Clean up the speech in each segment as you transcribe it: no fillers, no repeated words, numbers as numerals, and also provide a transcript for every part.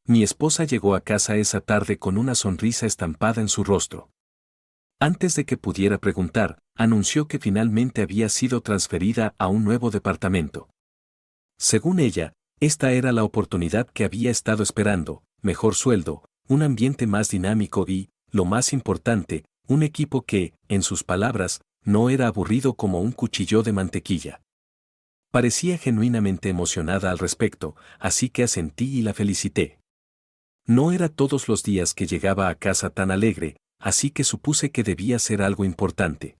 Mi esposa llegó a casa esa tarde con una sonrisa estampada en su rostro. Antes de que pudiera preguntar, anunció que finalmente había sido transferida a un nuevo departamento. Según ella, esta era la oportunidad que había estado esperando: mejor sueldo, un ambiente más dinámico y, lo más importante, un equipo que, en sus palabras, no era aburrido como un cuchillo de mantequilla. Parecía genuinamente emocionada al respecto, así que asentí y la felicité. No era todos los días que llegaba a casa tan alegre, así que supuse que debía ser algo importante.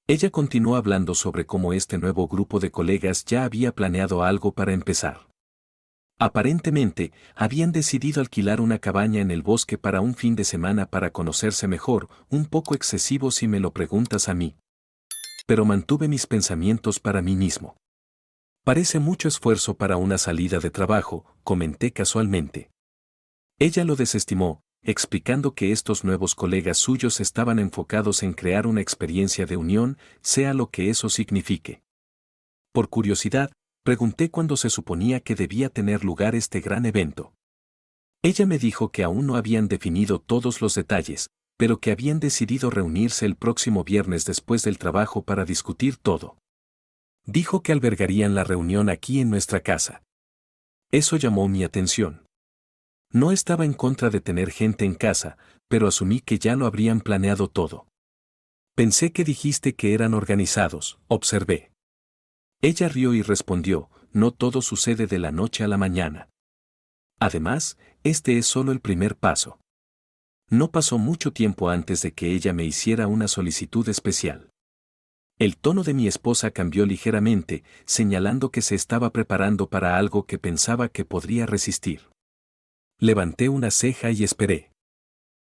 Ella continuó hablando sobre cómo este nuevo grupo de colegas ya había planeado algo para empezar. Aparentemente, habían decidido alquilar una cabaña en el bosque para un fin de semana para conocerse mejor, un poco excesivo si me lo preguntas a mí. Pero mantuve mis pensamientos para mí mismo. Parece mucho esfuerzo para una salida de trabajo, comenté casualmente. Ella lo desestimó, explicando que estos nuevos colegas suyos estaban enfocados en crear una experiencia de unión, sea lo que eso signifique. Por curiosidad, pregunté cuándo se suponía que debía tener lugar este gran evento. Ella me dijo que aún no habían definido todos los detalles, pero que habían decidido reunirse el próximo viernes después del trabajo para discutir todo. Dijo que albergarían la reunión aquí en nuestra casa. Eso llamó mi atención. No estaba en contra de tener gente en casa, pero asumí que ya lo habrían planeado todo. Pensé que dijiste que eran organizados, observé. Ella rió y respondió: no todo sucede de la noche a la mañana. Además, este es solo el primer paso. No pasó mucho tiempo antes de que ella me hiciera una solicitud especial. El tono de mi esposa cambió ligeramente, señalando que se estaba preparando para algo que pensaba que podría resistir. Levanté una ceja y esperé.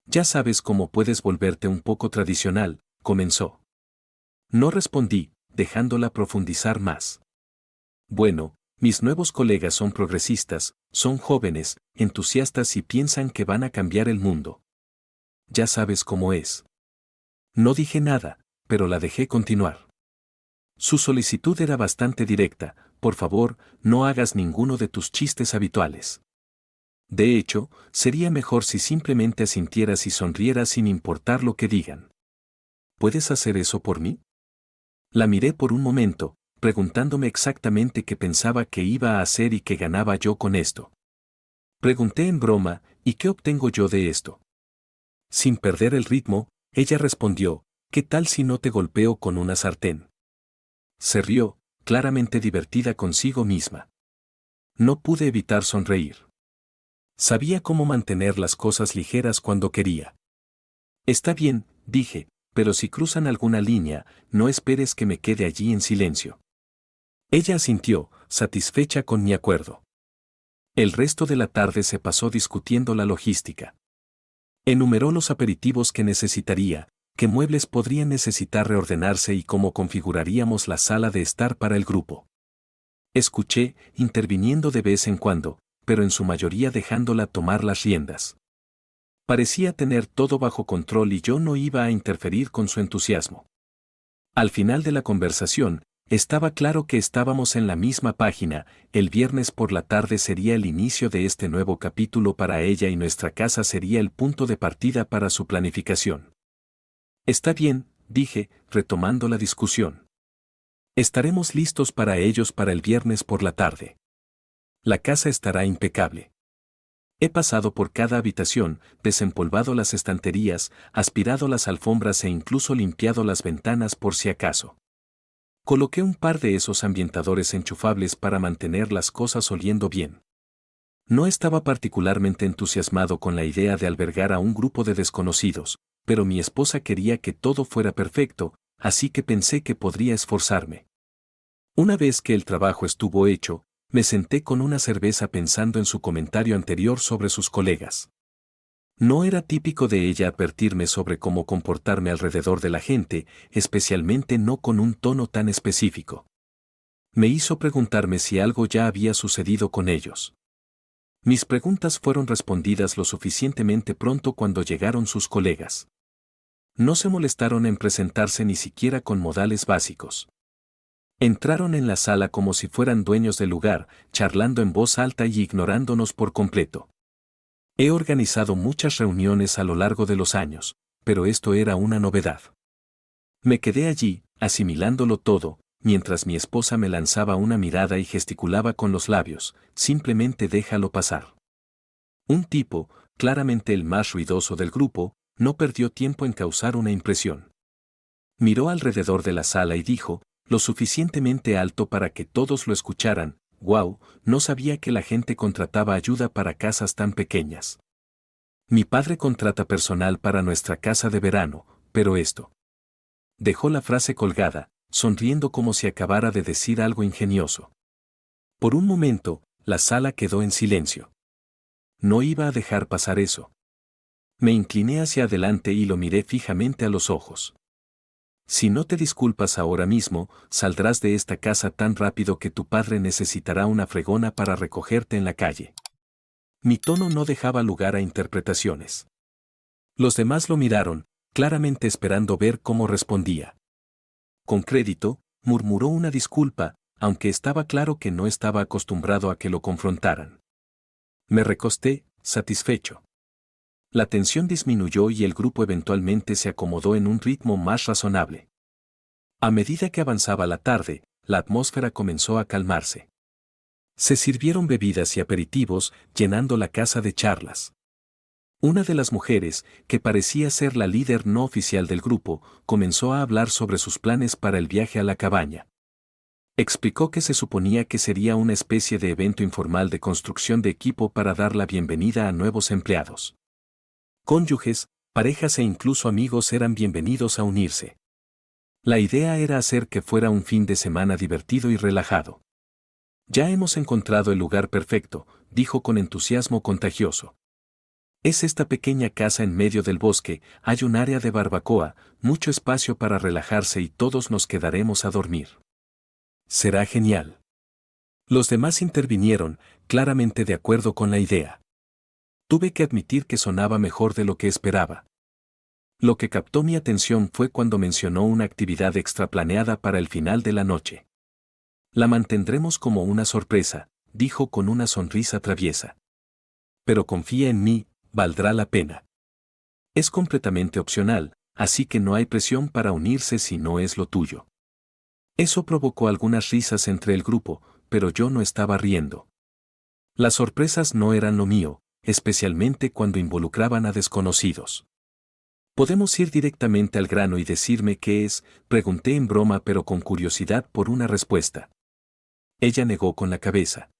Ya sabes cómo puedes volverte un poco tradicional, comenzó. No respondí, dejándola profundizar más. Bueno, mis nuevos colegas son progresistas, son jóvenes, entusiastas y piensan que van a cambiar el mundo. Ya sabes cómo es. No dije nada, pero la dejé continuar. Su solicitud era bastante directa: por favor, no hagas ninguno de tus chistes habituales. De hecho, sería mejor si simplemente asintieras y sonrieras sin importar lo que digan. ¿Puedes hacer eso por mí? La miré por un momento, preguntándome exactamente qué pensaba que iba a hacer y qué ganaba yo con esto. Pregunté en broma: ¿y qué obtengo yo de esto? Sin perder el ritmo, ella respondió: ¿qué tal si no te golpeo con una sartén? Se rió, claramente divertida consigo misma. No pude evitar sonreír. Sabía cómo mantener las cosas ligeras cuando quería. Está bien, dije, pero si cruzan alguna línea, no esperes que me quede allí en silencio. Ella asintió, satisfecha con mi acuerdo. El resto de la tarde se pasó discutiendo la logística. Enumeró los aperitivos que necesitaría, qué muebles podrían necesitar reordenarse y cómo configuraríamos la sala de estar para el grupo. Escuché, interviniendo de vez en cuando, pero en su mayoría dejándola tomar las riendas. Parecía tener todo bajo control y yo no iba a interferir con su entusiasmo. Al final de la conversación, estaba claro que estábamos en la misma página: el viernes por la tarde sería el inicio de este nuevo capítulo para ella y nuestra casa sería el punto de partida para su planificación. Está bien, dije, retomando la discusión. Estaremos listos para ellos para el viernes por la tarde. La casa estará impecable. He pasado por cada habitación, desempolvado las estanterías, aspirado las alfombras e incluso limpiado las ventanas por si acaso. Coloqué un par de esos ambientadores enchufables para mantener las cosas oliendo bien. No estaba particularmente entusiasmado con la idea de albergar a un grupo de desconocidos, pero mi esposa quería que todo fuera perfecto, así que pensé que podría esforzarme. Una vez que el trabajo estuvo hecho, me senté con una cerveza pensando en su comentario anterior sobre sus colegas. No era típico de ella advertirme sobre cómo comportarme alrededor de la gente, especialmente no con un tono tan específico. Me hizo preguntarme si algo ya había sucedido con ellos. Mis preguntas fueron respondidas lo suficientemente pronto cuando llegaron sus colegas. No se molestaron en presentarse ni siquiera con modales básicos. Entraron en la sala como si fueran dueños del lugar, charlando en voz alta y ignorándonos por completo. He organizado muchas reuniones a lo largo de los años, pero esto era una novedad. Me quedé allí, asimilándolo todo, mientras mi esposa me lanzaba una mirada y gesticulaba con los labios, simplemente déjalo pasar. Un tipo, claramente el más ruidoso del grupo, no perdió tiempo en causar una impresión. Miró alrededor de la sala y dijo, lo suficientemente alto para que todos lo escucharan, «Wow, no sabía que la gente contrataba ayuda para casas tan pequeñas. Mi padre contrata personal para nuestra casa de verano, pero esto». Dejó la frase colgada, sonriendo como si acabara de decir algo ingenioso. Por un momento, la sala quedó en silencio. No iba a dejar pasar eso. Me incliné hacia adelante y lo miré fijamente a los ojos. Si no te disculpas ahora mismo, saldrás de esta casa tan rápido que tu padre necesitará una fregona para recogerte en la calle. Mi tono no dejaba lugar a interpretaciones. Los demás lo miraron, claramente esperando ver cómo respondía. Con crédito, murmuró una disculpa, aunque estaba claro que no estaba acostumbrado a que lo confrontaran. Me recosté, satisfecho. La tensión disminuyó y el grupo eventualmente se acomodó en un ritmo más razonable. A medida que avanzaba la tarde, la atmósfera comenzó a calmarse. Se sirvieron bebidas y aperitivos, llenando la casa de charlas. Una de las mujeres, que parecía ser la líder no oficial del grupo, comenzó a hablar sobre sus planes para el viaje a la cabaña. Explicó que se suponía que sería una especie de evento informal de construcción de equipo para dar la bienvenida a nuevos empleados. Cónyuges, parejas e incluso amigos eran bienvenidos a unirse. La idea era hacer que fuera un fin de semana divertido y relajado. Ya hemos encontrado el lugar perfecto, dijo con entusiasmo contagioso. Es esta pequeña casa en medio del bosque, hay un área de barbacoa, mucho espacio para relajarse y todos nos quedaremos a dormir. Será genial. Los demás intervinieron, claramente de acuerdo con la idea. Tuve que admitir que sonaba mejor de lo que esperaba. Lo que captó mi atención fue cuando mencionó una actividad extra planeada para el final de la noche. La mantendremos como una sorpresa, dijo con una sonrisa traviesa. Pero confía en mí, valdrá la pena. Es completamente opcional, así que no hay presión para unirse si no es lo tuyo. Eso provocó algunas risas entre el grupo, pero yo no estaba riendo. Las sorpresas no eran lo mío, especialmente cuando involucraban a desconocidos. ¿Podemos ir directamente al grano y decirme qué es?, pregunté en broma pero con curiosidad por una respuesta. Ella negó con la cabeza.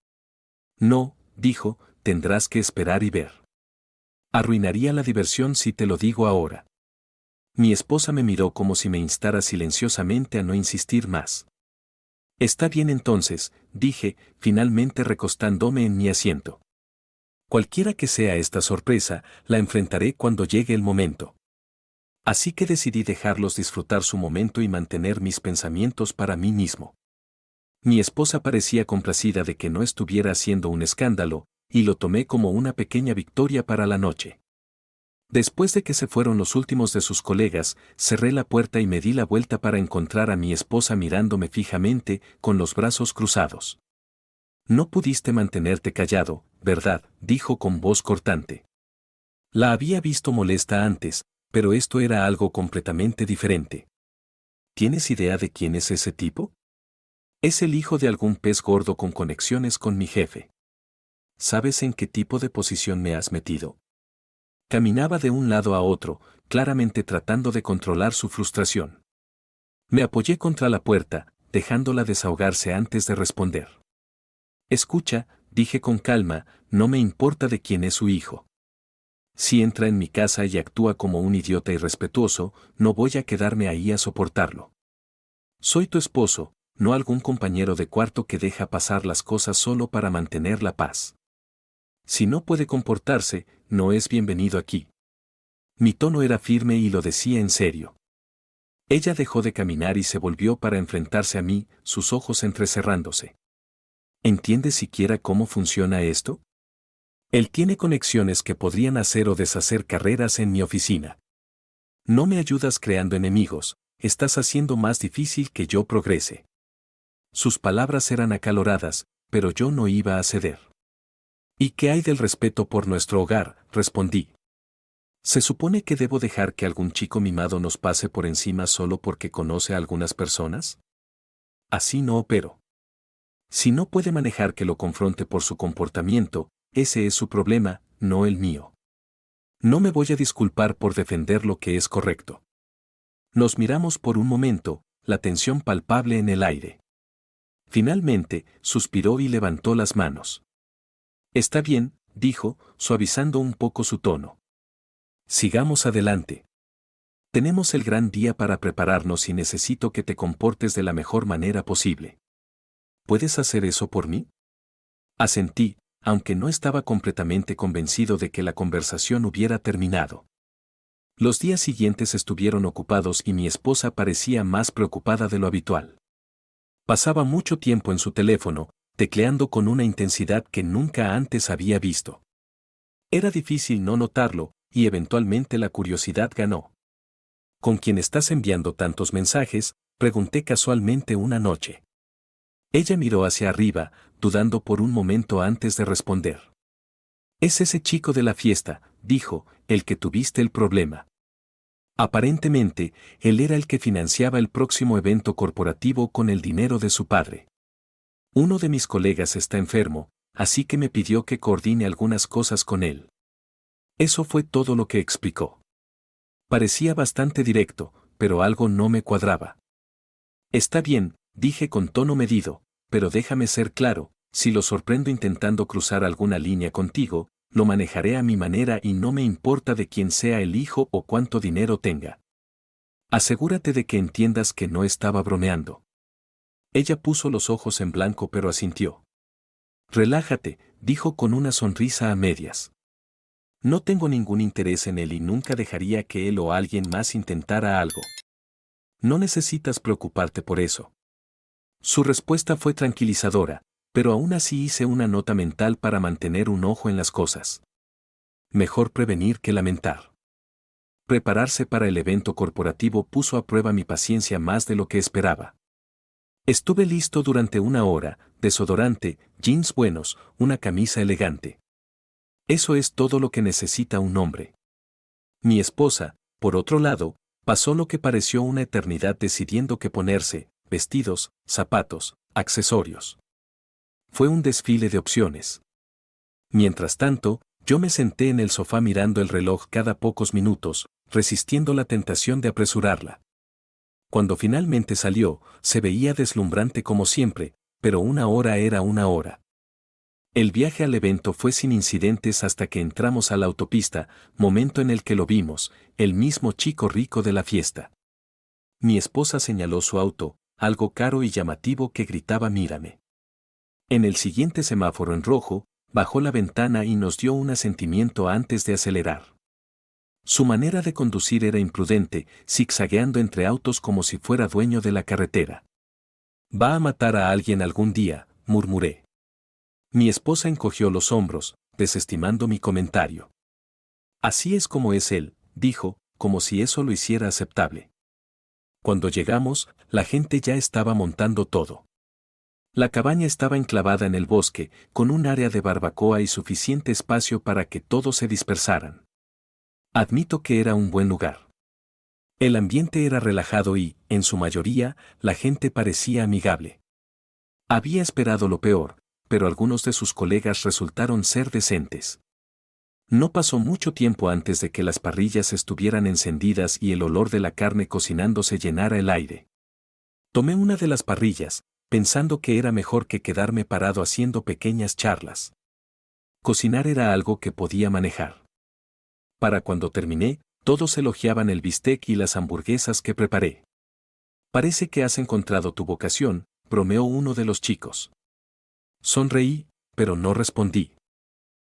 No, dijo, tendrás que esperar y ver. Arruinaría la diversión si te lo digo ahora. Mi esposa me miró como si me instara silenciosamente a no insistir más. Está bien entonces, dije, finalmente recostándome en mi asiento. Cualquiera que sea esta sorpresa, la enfrentaré cuando llegue el momento. Así que decidí dejarlos disfrutar su momento y mantener mis pensamientos para mí mismo. Mi esposa parecía complacida de que no estuviera haciendo un escándalo, y lo tomé como una pequeña victoria para la noche. Después de que se fueron los últimos de sus colegas, cerré la puerta y me di la vuelta para encontrar a mi esposa mirándome fijamente, con los brazos cruzados. No pudiste mantenerte callado, ¿verdad?, dijo con voz cortante. La había visto molesta antes, pero esto era algo completamente diferente. ¿Tienes idea de quién es ese tipo? Es el hijo de algún pez gordo con conexiones con mi jefe. ¿Sabes en qué tipo de posición me has metido? Caminaba de un lado a otro, claramente tratando de controlar su frustración. Me apoyé contra la puerta, dejándola desahogarse antes de responder. Escucha, dije con calma, no me importa de quién es su hijo. Si entra en mi casa y actúa como un idiota irrespetuoso, no voy a quedarme ahí a soportarlo. Soy tu esposo, no algún compañero de cuarto que deja pasar las cosas solo para mantener la paz. Si no puede comportarse, no es bienvenido aquí. Mi tono era firme y lo decía en serio. Ella dejó de caminar y se volvió para enfrentarse a mí, sus ojos entrecerrándose. ¿Entiendes siquiera cómo funciona esto? Él tiene conexiones que podrían hacer o deshacer carreras en mi oficina. No me ayudas creando enemigos, estás haciendo más difícil que yo progrese. Sus palabras eran acaloradas, pero yo no iba a ceder. ¿Y qué hay del respeto por nuestro hogar?, respondí. ¿Se supone que debo dejar que algún chico mimado nos pase por encima solo porque conoce a algunas personas? Así no opero. Si no puede manejar que lo confronte por su comportamiento, ese es su problema, no el mío. No me voy a disculpar por defender lo que es correcto. Nos miramos por un momento, la tensión palpable en el aire. Finalmente, suspiró y levantó las manos. Está bien, dijo, suavizando un poco su tono. Sigamos adelante. Tenemos el gran día para prepararnos y necesito que te comportes de la mejor manera posible. ¿Puedes hacer eso por mí? Asentí, aunque no estaba completamente convencido de que la conversación hubiera terminado. Los días siguientes estuvieron ocupados y mi esposa parecía más preocupada de lo habitual. Pasaba mucho tiempo en su teléfono, tecleando con una intensidad que nunca antes había visto. Era difícil no notarlo, y eventualmente la curiosidad ganó. ¿Con quién estás enviando tantos mensajes?, pregunté casualmente una noche. Ella miró hacia arriba, dudando por un momento antes de responder. Es ese chico de la fiesta, dijo, el que tuviste el problema. Aparentemente, él era el que financiaba el próximo evento corporativo con el dinero de su padre. Uno de mis colegas está enfermo, así que me pidió que coordine algunas cosas con él. Eso fue todo lo que explicó. Parecía bastante directo, pero algo no me cuadraba. Está bien, dije con tono medido, pero déjame ser claro, si lo sorprendo intentando cruzar alguna línea contigo, lo manejaré a mi manera y no me importa de quién sea el hijo o cuánto dinero tenga. Asegúrate de que entiendas que no estaba bromeando. Ella puso los ojos en blanco pero asintió. Relájate, dijo con una sonrisa a medias. No tengo ningún interés en él y nunca dejaría que él o alguien más intentara algo. No necesitas preocuparte por eso. Su respuesta fue tranquilizadora, pero aún así hice una nota mental para mantener un ojo en las cosas. Mejor prevenir que lamentar. Prepararse para el evento corporativo puso a prueba mi paciencia más de lo que esperaba. Estuve listo durante una hora, desodorante, jeans buenos, una camisa elegante. Eso es todo lo que necesita un hombre. Mi esposa, por otro lado, pasó lo que pareció una eternidad decidiendo qué ponerse, vestidos, zapatos, accesorios. Fue un desfile de opciones. Mientras tanto, yo me senté en el sofá mirando el reloj cada pocos minutos, resistiendo la tentación de apresurarla. Cuando finalmente salió, se veía deslumbrante como siempre, pero una hora era una hora. El viaje al evento fue sin incidentes hasta que entramos a la autopista, momento en el que lo vimos, el mismo chico rico de la fiesta. Mi esposa señaló su auto, algo caro y llamativo que gritaba «Mírame». En el siguiente semáforo en rojo, bajó la ventana y nos dio un asentimiento antes de acelerar. Su manera de conducir era imprudente, zigzagueando entre autos como si fuera dueño de la carretera. «Va a matar a alguien algún día», murmuré. Mi esposa encogió los hombros, desestimando mi comentario. «Así es como es él», dijo, como si eso lo hiciera aceptable. Cuando llegamos, la gente ya estaba montando todo. La cabaña estaba enclavada en el bosque, con un área de barbacoa y suficiente espacio para que todos se dispersaran. Admito que era un buen lugar. El ambiente era relajado y, en su mayoría, la gente parecía amigable. Había esperado lo peor, pero algunos de sus colegas resultaron ser decentes. No pasó mucho tiempo antes de que las parrillas estuvieran encendidas y el olor de la carne cocinándose llenara el aire. Tomé una de las parrillas, pensando que era mejor que quedarme parado haciendo pequeñas charlas. Cocinar era algo que podía manejar. Para cuando terminé, todos elogiaban el bistec y las hamburguesas que preparé. «Parece que has encontrado tu vocación», bromeó uno de los chicos. Sonreí, pero no respondí.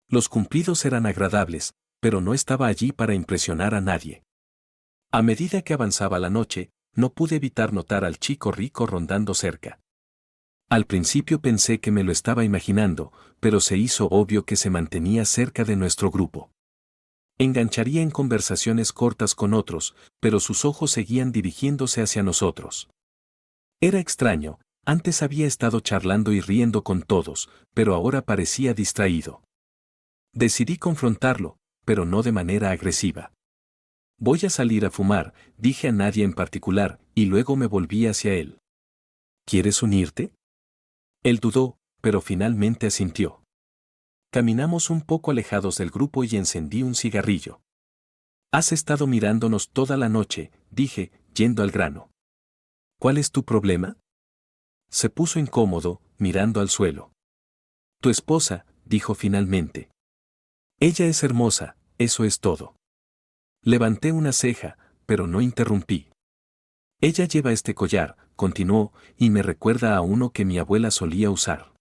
Los cumplidos eran agradables, pero no estaba allí para impresionar a nadie. A medida que avanzaba la noche, no pude evitar notar al chico rico rondando cerca. Al principio pensé que me lo estaba imaginando, pero se hizo obvio que se mantenía cerca de nuestro grupo. Engancharía en conversaciones cortas con otros, pero sus ojos seguían dirigiéndose hacia nosotros. Era extraño, antes había estado charlando y riendo con todos, pero ahora parecía distraído. Decidí confrontarlo, pero no de manera agresiva. Voy a salir a fumar, dije a nadie en particular, y luego me volví hacia él. ¿Quieres unirte? Él dudó, pero finalmente asintió. Caminamos un poco alejados del grupo y encendí un cigarrillo. Has estado mirándonos toda la noche, dije, yendo al grano. ¿Cuál es tu problema? Se puso incómodo, mirando al suelo. Tu esposa, dijo finalmente. Ella es hermosa, eso es todo. Levanté una ceja, pero no interrumpí. Ella lleva este collar, continuó, y me recuerda a uno que mi abuela solía usar.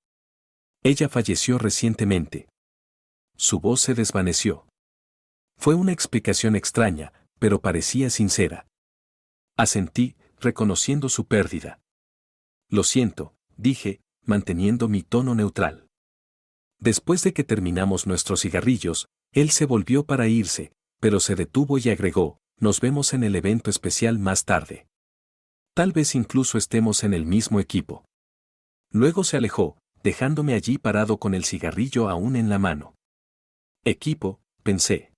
Ella falleció recientemente. Su voz se desvaneció. Fue una explicación extraña, pero parecía sincera. Asentí, reconociendo su pérdida. Lo siento, dije, manteniendo mi tono neutral. Después de que terminamos nuestros cigarrillos, él se volvió para irse, pero se detuvo y agregó, nos vemos en el evento especial más tarde. Tal vez incluso estemos en el mismo equipo. Luego se alejó, dejándome allí parado con el cigarrillo aún en la mano. Equipo, pensé.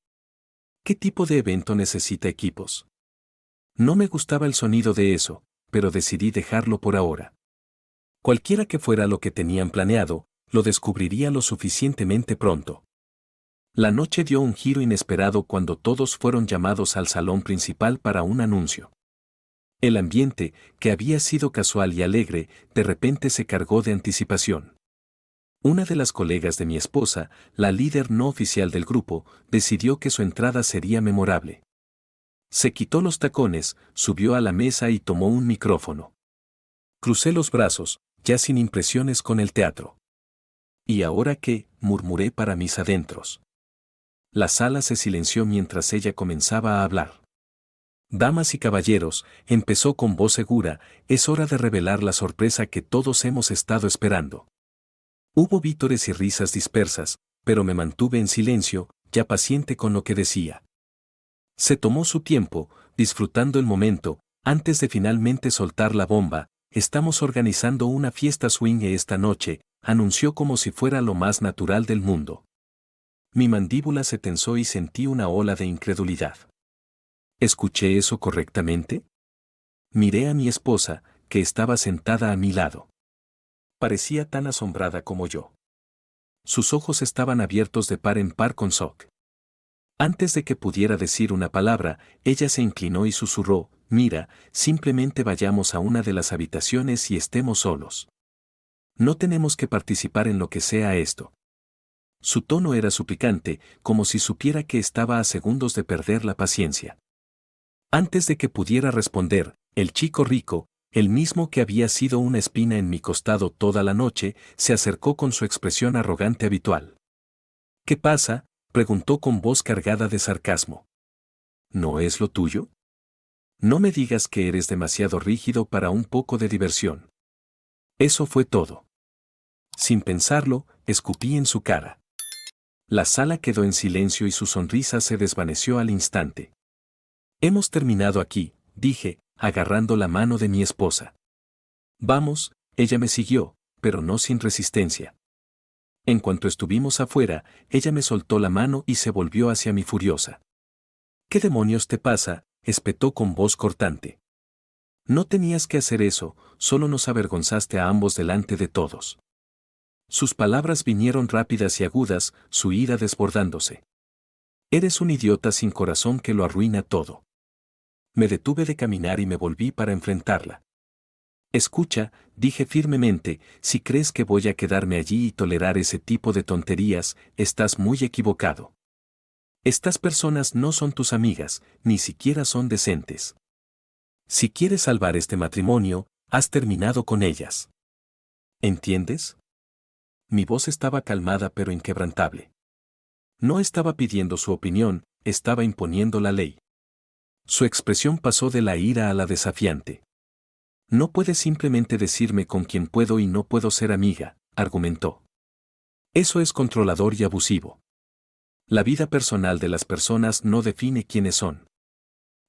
¿Qué tipo de evento necesita equipos? No me gustaba el sonido de eso, pero decidí dejarlo por ahora. Cualquiera que fuera lo que tenían planeado, lo descubriría lo suficientemente pronto. La noche dio un giro inesperado cuando todos fueron llamados al salón principal para un anuncio. El ambiente, que había sido casual y alegre, de repente se cargó de anticipación. Una de las colegas de mi esposa, la líder no oficial del grupo, decidió que su entrada sería memorable. Se quitó los tacones, subió a la mesa y tomó un micrófono. Crucé los brazos, ya sin impresiones con el teatro. ¿Y ahora qué?, murmuré para mis adentros. La sala se silenció mientras ella comenzaba a hablar. Damas y caballeros, empezó con voz segura, es hora de revelar la sorpresa que todos hemos estado esperando. Hubo vítores y risas dispersas, pero me mantuve en silencio, ya paciente con lo que decía. Se tomó su tiempo, disfrutando el momento, antes de finalmente soltar la bomba. Estamos organizando una fiesta swing esta noche, anunció como si fuera lo más natural del mundo. Mi mandíbula se tensó y sentí una ola de incredulidad. ¿Escuché eso correctamente? Miré a mi esposa, que estaba sentada a mi lado. Parecía tan asombrada como yo. Sus ojos estaban abiertos de par en par con Sok. Antes de que pudiera decir una palabra, ella se inclinó y susurró, mira, simplemente vayamos a una de las habitaciones y estemos solos. No tenemos que participar en lo que sea esto. Su tono era suplicante, como si supiera que estaba a segundos de perder la paciencia. Antes de que pudiera responder, el chico rico, el mismo que había sido una espina en mi costado toda la noche, se acercó con su expresión arrogante habitual. ¿Qué pasa?, preguntó con voz cargada de sarcasmo. ¿No es lo tuyo? No me digas que eres demasiado rígido para un poco de diversión. Eso fue todo. Sin pensarlo, escupí en su cara. La sala quedó en silencio y su sonrisa se desvaneció al instante. Hemos terminado aquí, dije, agarrando la mano de mi esposa. Vamos, ella me siguió, pero no sin resistencia. En cuanto estuvimos afuera, ella me soltó la mano y se volvió hacia mí furiosa. ¿Qué demonios te pasa?, espetó con voz cortante. No tenías que hacer eso, solo nos avergonzaste a ambos delante de todos. Sus palabras vinieron rápidas y agudas, su ira desbordándose. Eres un idiota sin corazón que lo arruina todo. Me detuve de caminar y me volví para enfrentarla. Escucha, dije firmemente, si crees que voy a quedarme allí y tolerar ese tipo de tonterías, estás muy equivocado. Estas personas no son tus amigas, ni siquiera son decentes. Si quieres salvar este matrimonio, has terminado con ellas. ¿Entiendes? Mi voz estaba calmada pero inquebrantable. No estaba pidiendo su opinión, estaba imponiendo la ley. Su expresión pasó de la ira a la desafiante. No puedes simplemente decirme con quién puedo y no puedo ser amiga, argumentó. Eso es controlador y abusivo. La vida personal de las personas no define quiénes son.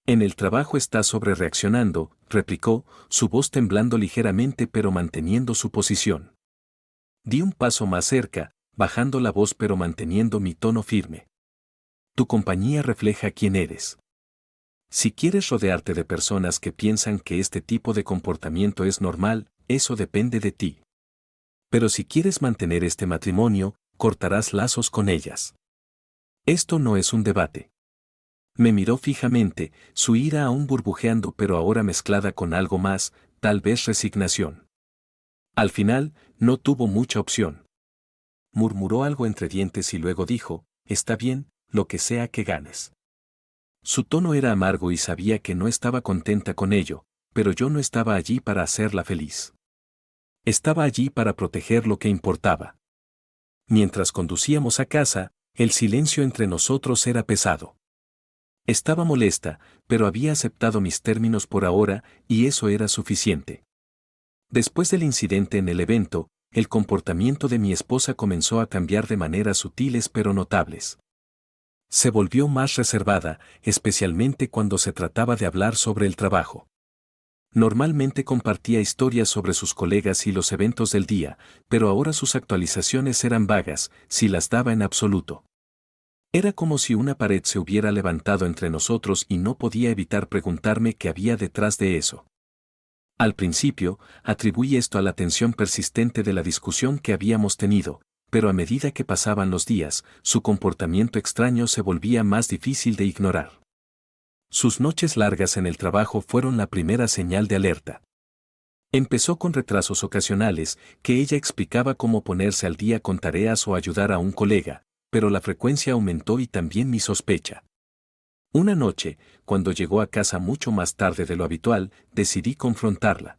En el trabajo estás sobrereaccionando, replicó, su voz temblando ligeramente pero manteniendo su posición. Di un paso más cerca, bajando la voz pero manteniendo mi tono firme. Tu compañía refleja quién eres. Si quieres rodearte de personas que piensan que este tipo de comportamiento es normal, eso depende de ti. Pero si quieres mantener este matrimonio, cortarás lazos con ellas. Esto no es un debate. Me miró fijamente, su ira aún burbujeando pero ahora mezclada con algo más, tal vez resignación. Al final, no tuvo mucha opción. Murmuró algo entre dientes y luego dijo, está bien, lo que sea que ganes. Su tono era amargo y sabía que no estaba contenta con ello, pero yo no estaba allí para hacerla feliz. Estaba allí para proteger lo que importaba. Mientras conducíamos a casa, el silencio entre nosotros era pesado. Estaba molesta, pero había aceptado mis términos por ahora, y eso era suficiente. Después del incidente en el evento, el comportamiento de mi esposa comenzó a cambiar de maneras sutiles pero notables. Se volvió más reservada, especialmente cuando se trataba de hablar sobre el trabajo. Normalmente compartía historias sobre sus colegas y los eventos del día, pero ahora sus actualizaciones eran vagas, si las daba en absoluto. Era como si una pared se hubiera levantado entre nosotros y no podía evitar preguntarme qué había detrás de eso. Al principio, atribuí esto a la tensión persistente de la discusión que habíamos tenido, pero a medida que pasaban los días, su comportamiento extraño se volvía más difícil de ignorar. Sus noches largas en el trabajo fueron la primera señal de alerta. Empezó con retrasos ocasionales, que ella explicaba cómo ponerse al día con tareas o ayudar a un colega, pero la frecuencia aumentó y también mi sospecha. Una noche, cuando llegó a casa mucho más tarde de lo habitual, decidí confrontarla.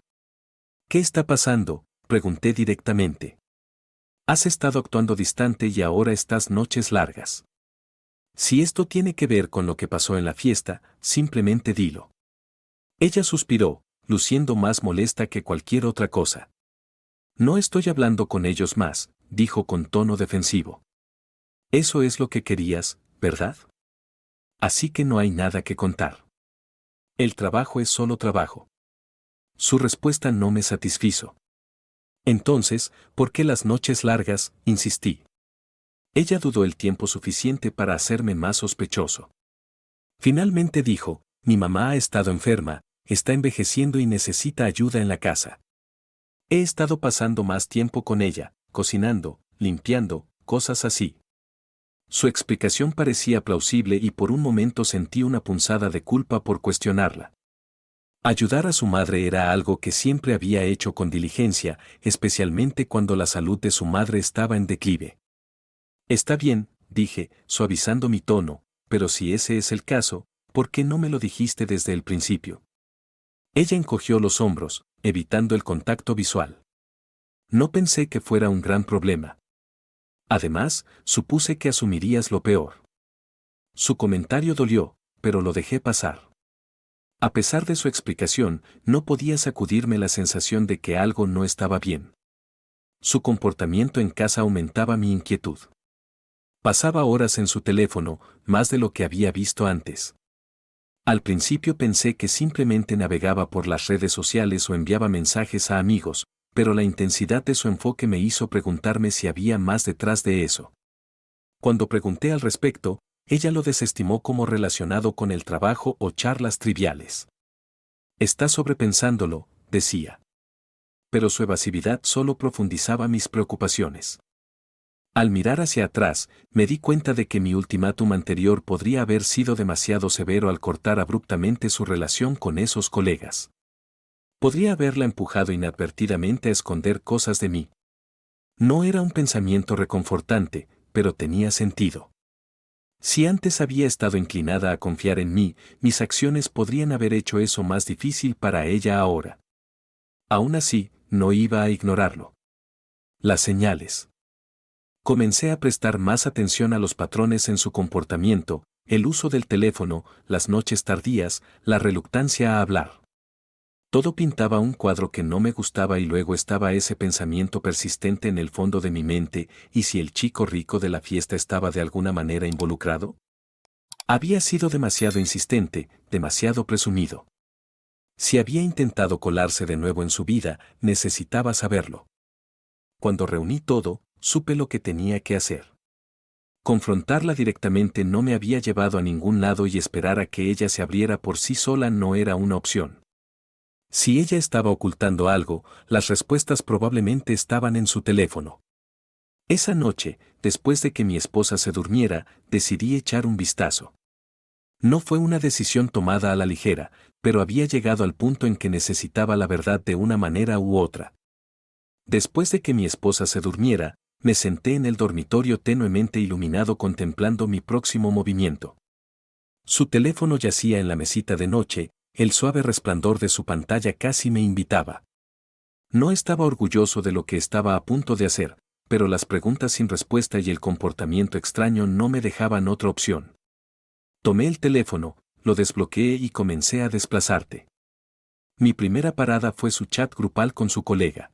¿Qué está pasando?, pregunté directamente. Has estado actuando distante y ahora estás noches largas. Si esto tiene que ver con lo que pasó en la fiesta, simplemente dilo. Ella suspiró, luciendo más molesta que cualquier otra cosa. No estoy hablando con ellos más, dijo con tono defensivo. Eso es lo que querías, ¿verdad? Así que no hay nada que contar. El trabajo es solo trabajo. Su respuesta no me satisfizo. Entonces, ¿por qué las noches largas?, insistí. Ella dudó el tiempo suficiente para hacerme más sospechoso. Finalmente dijo, mi mamá ha estado enferma, está envejeciendo y necesita ayuda en la casa. He estado pasando más tiempo con ella, cocinando, limpiando, cosas así. Su explicación parecía plausible y por un momento sentí una punzada de culpa por cuestionarla. Ayudar a su madre era algo que siempre había hecho con diligencia, especialmente cuando la salud de su madre estaba en declive. Está bien, dije, suavizando mi tono, pero si ese es el caso, ¿por qué no me lo dijiste desde el principio? Ella encogió los hombros, evitando el contacto visual. No pensé que fuera un gran problema. Además, supuse que asumirías lo peor. Su comentario dolió, pero lo dejé pasar. A pesar de su explicación, no podía sacudirme la sensación de que algo no estaba bien. Su comportamiento en casa aumentaba mi inquietud. Pasaba horas en su teléfono, más de lo que había visto antes. Al principio pensé que simplemente navegaba por las redes sociales o enviaba mensajes a amigos, pero la intensidad de su enfoque me hizo preguntarme si había más detrás de eso. Cuando pregunté al respecto, ella lo desestimó como relacionado con el trabajo o charlas triviales. Estás sobrepensándolo, decía. Pero su evasividad solo profundizaba mis preocupaciones. Al mirar hacia atrás, me di cuenta de que mi ultimátum anterior podría haber sido demasiado severo al cortar abruptamente su relación con esos colegas. Podría haberla empujado inadvertidamente a esconder cosas de mí. No era un pensamiento reconfortante, pero tenía sentido. Si antes había estado inclinada a confiar en mí, mis acciones podrían haber hecho eso más difícil para ella ahora. Aún así, no iba a ignorarlo. Las señales. Comencé a prestar más atención a los patrones en su comportamiento, el uso del teléfono, las noches tardías, la reluctancia a hablar. Todo pintaba un cuadro que no me gustaba y luego estaba ese pensamiento persistente en el fondo de mi mente, ¿y si el chico rico de la fiesta estaba de alguna manera involucrado? Había sido demasiado insistente, demasiado presumido. Si había intentado colarse de nuevo en su vida, necesitaba saberlo. Cuando reuní todo, supe lo que tenía que hacer. Confrontarla directamente no me había llevado a ningún lado y esperar a que ella se abriera por sí sola no era una opción. Si ella estaba ocultando algo, las respuestas probablemente estaban en su teléfono. Esa noche, después de que mi esposa se durmiera, decidí echar un vistazo. No fue una decisión tomada a la ligera, pero había llegado al punto en que necesitaba la verdad de una manera u otra. Después de que mi esposa se durmiera, me senté en el dormitorio tenuemente iluminado contemplando mi próximo movimiento. Su teléfono yacía en la mesita de noche, el suave resplandor de su pantalla casi me invitaba. No estaba orgulloso de lo que estaba a punto de hacer, pero las preguntas sin respuesta y el comportamiento extraño no me dejaban otra opción. Tomé el teléfono, lo desbloqueé y comencé a desplazarte. Mi primera parada fue su chat grupal con su colega.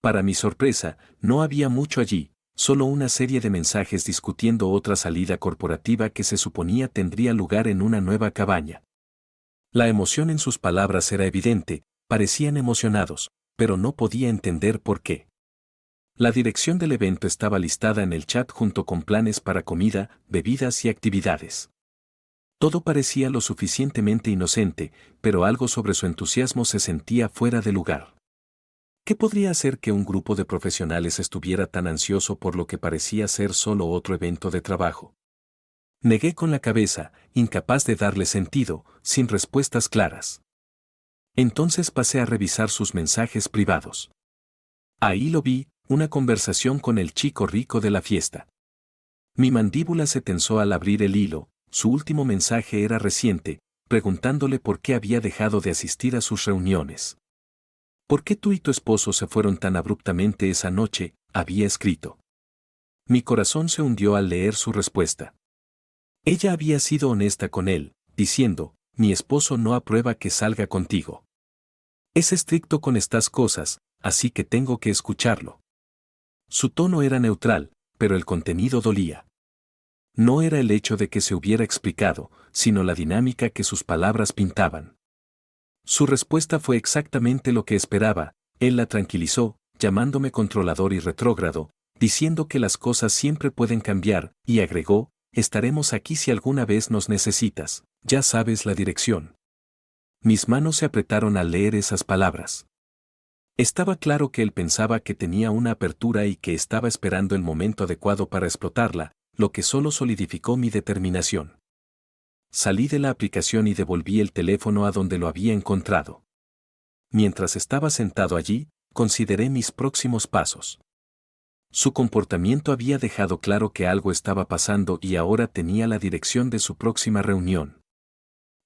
Para mi sorpresa, no había mucho allí, solo una serie de mensajes discutiendo otra salida corporativa que se suponía tendría lugar en una nueva cabaña. La emoción en sus palabras era evidente, parecían emocionados, pero no podía entender por qué. La dirección del evento estaba listada en el chat junto con planes para comida, bebidas y actividades. Todo parecía lo suficientemente inocente, pero algo sobre su entusiasmo se sentía fuera de lugar. ¿Qué podría hacer que un grupo de profesionales estuviera tan ansioso por lo que parecía ser solo otro evento de trabajo? Negué con la cabeza, incapaz de darle sentido, sin respuestas claras. Entonces pasé a revisar sus mensajes privados. Ahí lo vi, una conversación con el chico rico de la fiesta. Mi mandíbula se tensó al abrir el hilo. Su último mensaje era reciente, preguntándole por qué había dejado de asistir a sus reuniones. ¿Por qué tú y tu esposo se fueron tan abruptamente esa noche?, había escrito. Mi corazón se hundió al leer su respuesta. Ella había sido honesta con él, diciendo, mi esposo no aprueba que salga contigo. Es estricto con estas cosas, así que tengo que escucharlo. Su tono era neutral, pero el contenido dolía. No era el hecho de que se hubiera explicado, sino la dinámica que sus palabras pintaban. Su respuesta fue exactamente lo que esperaba, él la tranquilizó, llamándome controlador y retrógrado, diciendo que las cosas siempre pueden cambiar, y agregó, estaremos aquí si alguna vez nos necesitas, ya sabes la dirección. Mis manos se apretaron al leer esas palabras. Estaba claro que él pensaba que tenía una apertura y que estaba esperando el momento adecuado para explotarla, lo que solo solidificó mi determinación. Salí de la aplicación y devolví el teléfono a donde lo había encontrado. Mientras estaba sentado allí, consideré mis próximos pasos. Su comportamiento había dejado claro que algo estaba pasando y ahora tenía la dirección de su próxima reunión.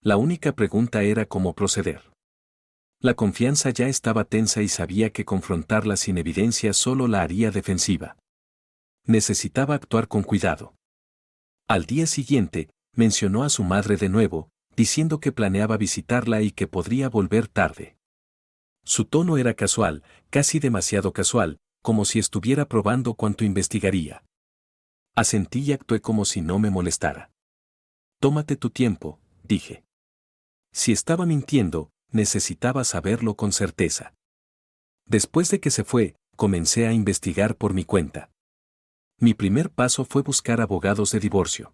La única pregunta era cómo proceder. La confianza ya estaba tensa y sabía que confrontarla sin evidencia solo la haría defensiva. Necesitaba actuar con cuidado. Al día siguiente, mencionó a su madre de nuevo, diciendo que planeaba visitarla y que podría volver tarde. Su tono era casual, casi demasiado casual, como si estuviera probando cuánto investigaría. Asentí y actué como si no me molestara. Tómate tu tiempo, dije. Si estaba mintiendo, necesitaba saberlo con certeza. Después de que se fue, comencé a investigar por mi cuenta. Mi primer paso fue buscar abogados de divorcio.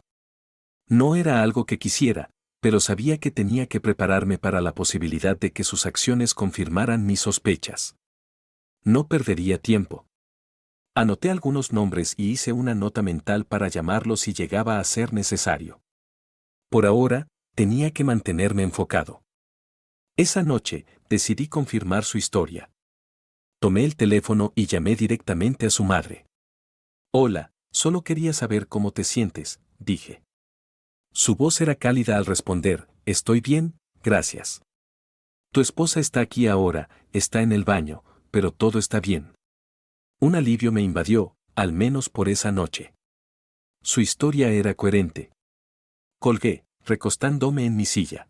No era algo que quisiera, pero sabía que tenía que prepararme para la posibilidad de que sus acciones confirmaran mis sospechas. No perdería tiempo. Anoté algunos nombres y hice una nota mental para llamarlos si llegaba a ser necesario. Por ahora, tenía que mantenerme enfocado. Esa noche, decidí confirmar su historia. Tomé el teléfono y llamé directamente a su madre. Hola, solo quería saber cómo te sientes, dije. Su voz era cálida al responder, estoy bien, gracias. Tu esposa está aquí ahora, está en el baño, pero todo está bien. Un alivio me invadió, al menos por esa noche. Su historia era coherente. Colgué, recostándome en mi silla.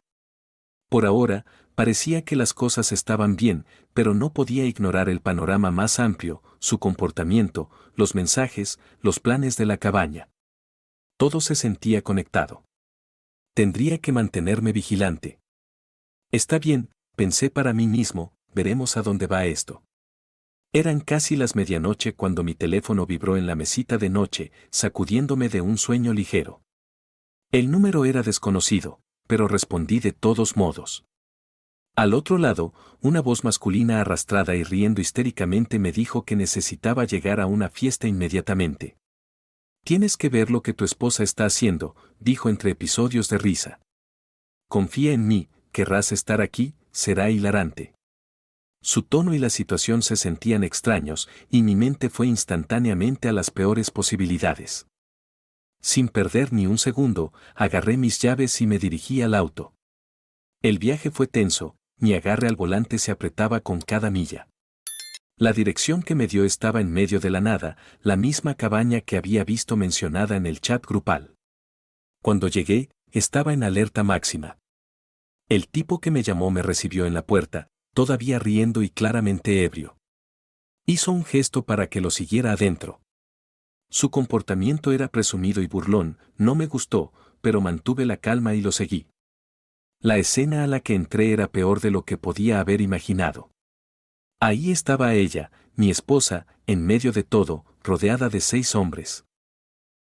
Por ahora, parecía que las cosas estaban bien, pero no podía ignorar el panorama más amplio, su comportamiento, los mensajes, los planes de la cabaña. Todo se sentía conectado. Tendría que mantenerme vigilante. Está bien, pensé para mí mismo, veremos a dónde va esto. Eran casi las medianoche cuando mi teléfono vibró en la mesita de noche, sacudiéndome de un sueño ligero. El número era desconocido, pero respondí de todos modos. Al otro lado, una voz masculina arrastrada y riendo histéricamente me dijo que necesitaba llegar a una fiesta inmediatamente. Tienes que ver lo que tu esposa está haciendo, dijo entre episodios de risa. Confía en mí, querrás estar aquí, será hilarante. Su tono y la situación se sentían extraños, y mi mente fue instantáneamente a las peores posibilidades. Sin perder ni un segundo, agarré mis llaves y me dirigí al auto. El viaje fue tenso, mi agarre al volante se apretaba con cada milla. La dirección que me dio estaba en medio de la nada, la misma cabaña que había visto mencionada en el chat grupal. Cuando llegué, estaba en alerta máxima. El tipo que me llamó me recibió en la puerta, todavía riendo y claramente ebrio. Hizo un gesto para que lo siguiera adentro. Su comportamiento era presumido y burlón, no me gustó, pero mantuve la calma y lo seguí. La escena a la que entré era peor de lo que podía haber imaginado. Ahí estaba ella, mi esposa, en medio de todo, rodeada de 6 hombres.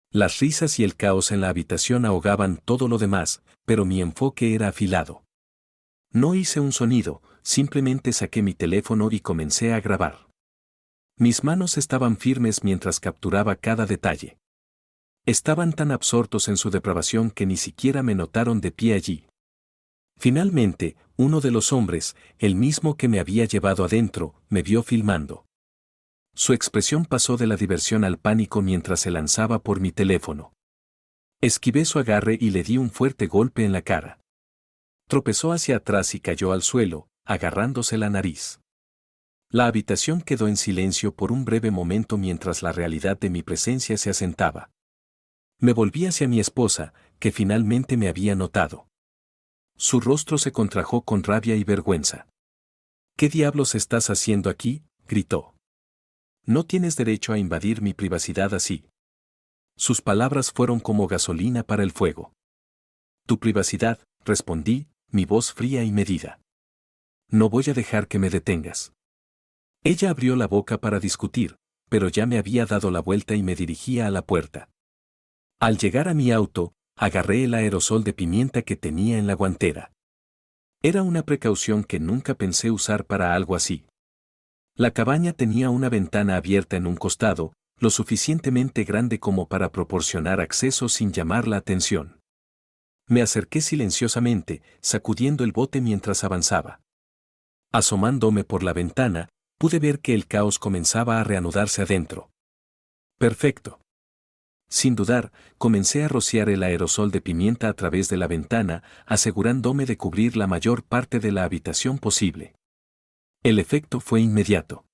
Las risas y el caos en la habitación ahogaban todo lo demás, pero mi enfoque era afilado. No hice un sonido, simplemente saqué mi teléfono y comencé a grabar. Mis manos estaban firmes mientras capturaba cada detalle. Estaban tan absortos en su depravación que ni siquiera me notaron de pie allí. Finalmente, uno de los hombres, el mismo que me había llevado adentro, me vio filmando. Su expresión pasó de la diversión al pánico mientras se lanzaba por mi teléfono. Esquivé su agarre y le di un fuerte golpe en la cara. Tropezó hacia atrás y cayó al suelo, agarrándose la nariz. La habitación quedó en silencio por un breve momento mientras la realidad de mi presencia se asentaba. Me volví hacia mi esposa, que finalmente me había notado. Su rostro se contrajo con rabia y vergüenza. ¿Qué diablos estás haciendo aquí?, gritó. No tienes derecho a invadir mi privacidad así. Sus palabras fueron como gasolina para el fuego. Tu privacidad, respondí, mi voz fría y medida. No voy a dejar que me detengas. Ella abrió la boca para discutir, pero ya me había dado la vuelta y me dirigía a la puerta. Al llegar a mi auto, agarré el aerosol de pimienta que tenía en la guantera. Era una precaución que nunca pensé usar para algo así. La cabaña tenía una ventana abierta en un costado, lo suficientemente grande como para proporcionar acceso sin llamar la atención. Me acerqué silenciosamente, sacudiendo el bote mientras avanzaba. Asomándome por la ventana, pude ver que el caos comenzaba a reanudarse adentro. Perfecto. Sin dudar, comencé a rociar el aerosol de pimienta a través de la ventana, asegurándome de cubrir la mayor parte de la habitación posible. El efecto fue inmediato.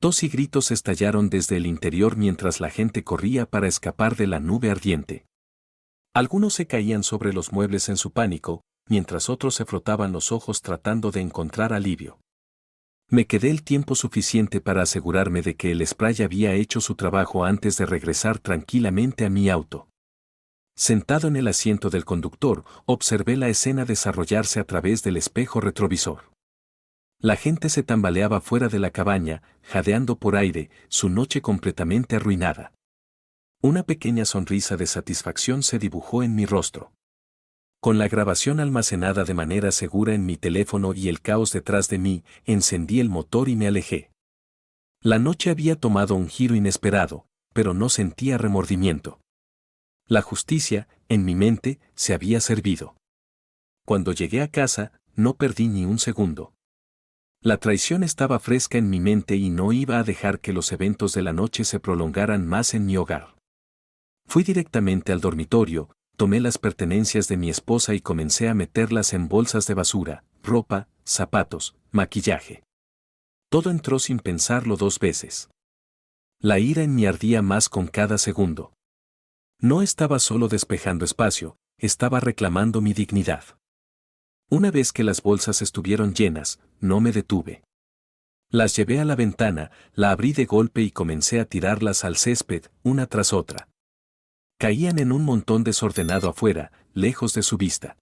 Tos y gritos estallaron desde el interior mientras la gente corría para escapar de la nube ardiente. Algunos se caían sobre los muebles en su pánico, mientras otros se frotaban los ojos tratando de encontrar alivio. Me quedé el tiempo suficiente para asegurarme de que el spray había hecho su trabajo antes de regresar tranquilamente a mi auto. Sentado en el asiento del conductor, observé la escena desarrollarse a través del espejo retrovisor. La gente se tambaleaba fuera de la cabaña, jadeando por aire, su noche completamente arruinada. Una pequeña sonrisa de satisfacción se dibujó en mi rostro. Con la grabación almacenada de manera segura en mi teléfono y el caos detrás de mí, encendí el motor y me alejé. La noche había tomado un giro inesperado, pero no sentía remordimiento. La justicia, en mi mente, se había servido. Cuando llegué a casa, no perdí ni un segundo. La traición estaba fresca en mi mente y no iba a dejar que los eventos de la noche se prolongaran más en mi hogar. Fui directamente al dormitorio, tomé las pertenencias de mi esposa y comencé a meterlas en bolsas de basura, ropa, zapatos, maquillaje. Todo entró sin pensarlo 2 veces. La ira en mí ardía más con cada segundo. No estaba solo despejando espacio, estaba reclamando mi dignidad. Una vez que las bolsas estuvieron llenas, no me detuve. Las llevé a la ventana, la abrí de golpe y comencé a tirarlas al césped, una tras otra. Caían en un montón desordenado afuera, lejos de su vista.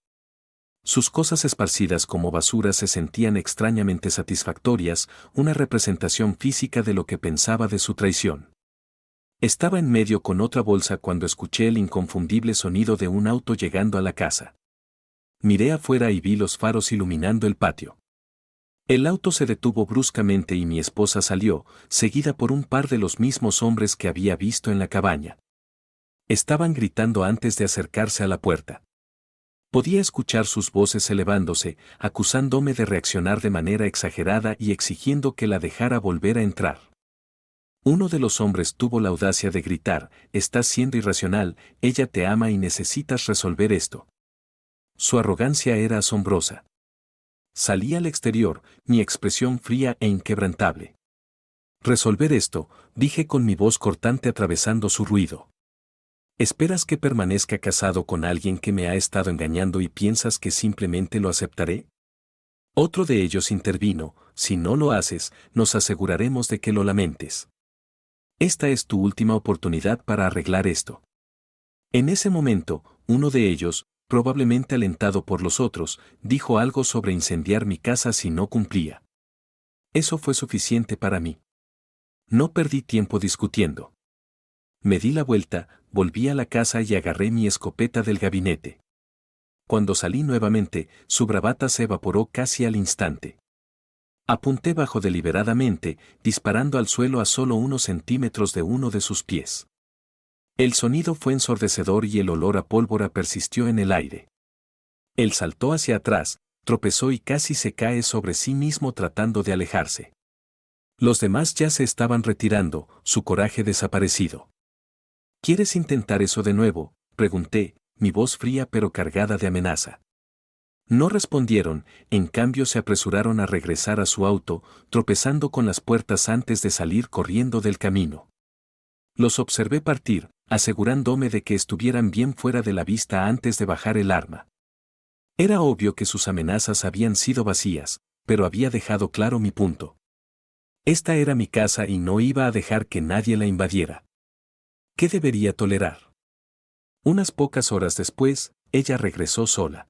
Sus cosas esparcidas como basura se sentían extrañamente satisfactorias, una representación física de lo que pensaba de su traición. Estaba en medio con otra bolsa cuando escuché el inconfundible sonido de un auto llegando a la casa. Miré afuera y vi los faros iluminando el patio. El auto se detuvo bruscamente y mi esposa salió, seguida por un par de los mismos hombres que había visto en la cabaña. Estaban gritando antes de acercarse a la puerta. Podía escuchar sus voces elevándose, acusándome de reaccionar de manera exagerada y exigiendo que la dejara volver a entrar. Uno de los hombres tuvo la audacia de gritar: «Estás siendo irracional, ella te ama y necesitas resolver esto». Su arrogancia era asombrosa. Salí al exterior, mi expresión fría e inquebrantable. «Resolver esto», dije con mi voz cortante atravesando su ruido. ¿Esperas que permanezca casado con alguien que me ha estado engañando y piensas que simplemente lo aceptaré? Otro de ellos intervino: «Si no lo haces, nos aseguraremos de que lo lamentes. Esta es tu última oportunidad para arreglar esto». En ese momento, uno de ellos, probablemente alentado por los otros, dijo algo sobre incendiar mi casa si no cumplía. Eso fue suficiente para mí. No perdí tiempo discutiendo. Me di la vuelta, volví a la casa y agarré mi escopeta del gabinete. Cuando salí nuevamente, su bravata se evaporó casi al instante. Apunté bajo deliberadamente, disparando al suelo a solo unos centímetros de uno de sus pies. El sonido fue ensordecedor y el olor a pólvora persistió en el aire. Él saltó hacia atrás, tropezó y casi se cae sobre sí mismo tratando de alejarse. Los demás ya se estaban retirando, su coraje desaparecido. ¿Quieres intentar eso de nuevo?, pregunté, mi voz fría pero cargada de amenaza. No respondieron, en cambio se apresuraron a regresar a su auto, tropezando con las puertas antes de salir corriendo del camino. Los observé partir, asegurándome de que estuvieran bien fuera de la vista antes de bajar el arma. Era obvio que sus amenazas habían sido vacías, pero había dejado claro mi punto. Esta era mi casa y no iba a dejar que nadie la invadiera. ¿Qué debería tolerar? Unas pocas horas después, ella regresó sola.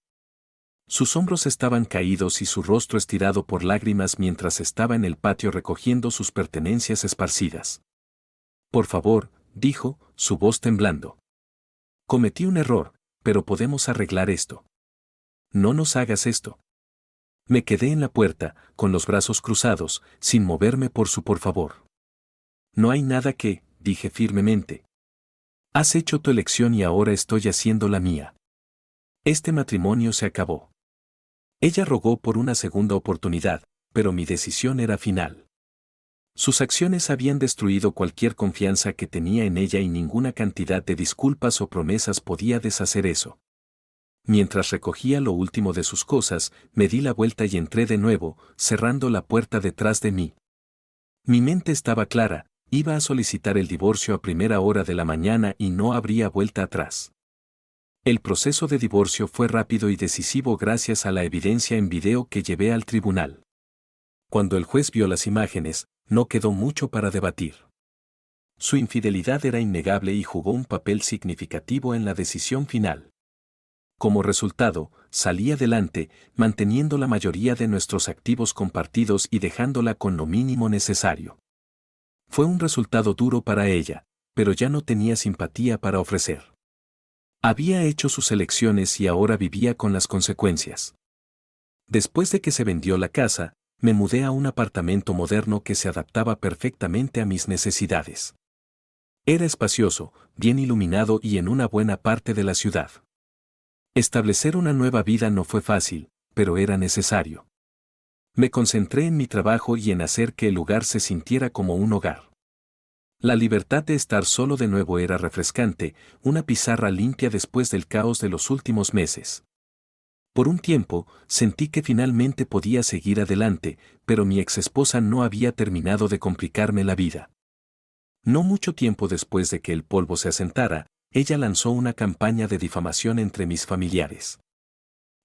Sus hombros estaban caídos y su rostro estirado por lágrimas mientras estaba en el patio recogiendo sus pertenencias esparcidas. «Por favor», dijo, su voz temblando. «Cometí un error, pero podemos arreglar esto. No nos hagas esto». Me quedé en la puerta, con los brazos cruzados, sin moverme por favor. «No hay nada que», dije firmemente. «Has hecho tu elección y ahora estoy haciendo la mía. Este matrimonio se acabó». Ella rogó por una segunda oportunidad, pero mi decisión era final. Sus acciones habían destruido cualquier confianza que tenía en ella y ninguna cantidad de disculpas o promesas podía deshacer eso. Mientras recogía lo último de sus cosas, me di la vuelta y entré de nuevo, cerrando la puerta detrás de mí. Mi mente estaba clara, iba a solicitar el divorcio a primera hora de la mañana y no habría vuelta atrás. El proceso de divorcio fue rápido y decisivo gracias a la evidencia en video que llevé al tribunal. Cuando el juez vio las imágenes, no quedó mucho para debatir. Su infidelidad era innegable y jugó un papel significativo en la decisión final. Como resultado, salí adelante, manteniendo la mayoría de nuestros activos compartidos y dejándola con lo mínimo necesario. Fue un resultado duro para ella, pero ya no tenía simpatía para ofrecer. Había hecho sus elecciones y ahora vivía con las consecuencias. Después de que se vendió la casa, me mudé a un apartamento moderno que se adaptaba perfectamente a mis necesidades. Era espacioso, bien iluminado y en una buena parte de la ciudad. Establecer una nueva vida no fue fácil, pero era necesario. Me concentré en mi trabajo y en hacer que el lugar se sintiera como un hogar. La libertad de estar solo de nuevo era refrescante, una pizarra limpia después del caos de los últimos meses. Por un tiempo, sentí que finalmente podía seguir adelante, pero mi exesposa no había terminado de complicarme la vida. No mucho tiempo después de que el polvo se asentara, ella lanzó una campaña de difamación entre mis familiares.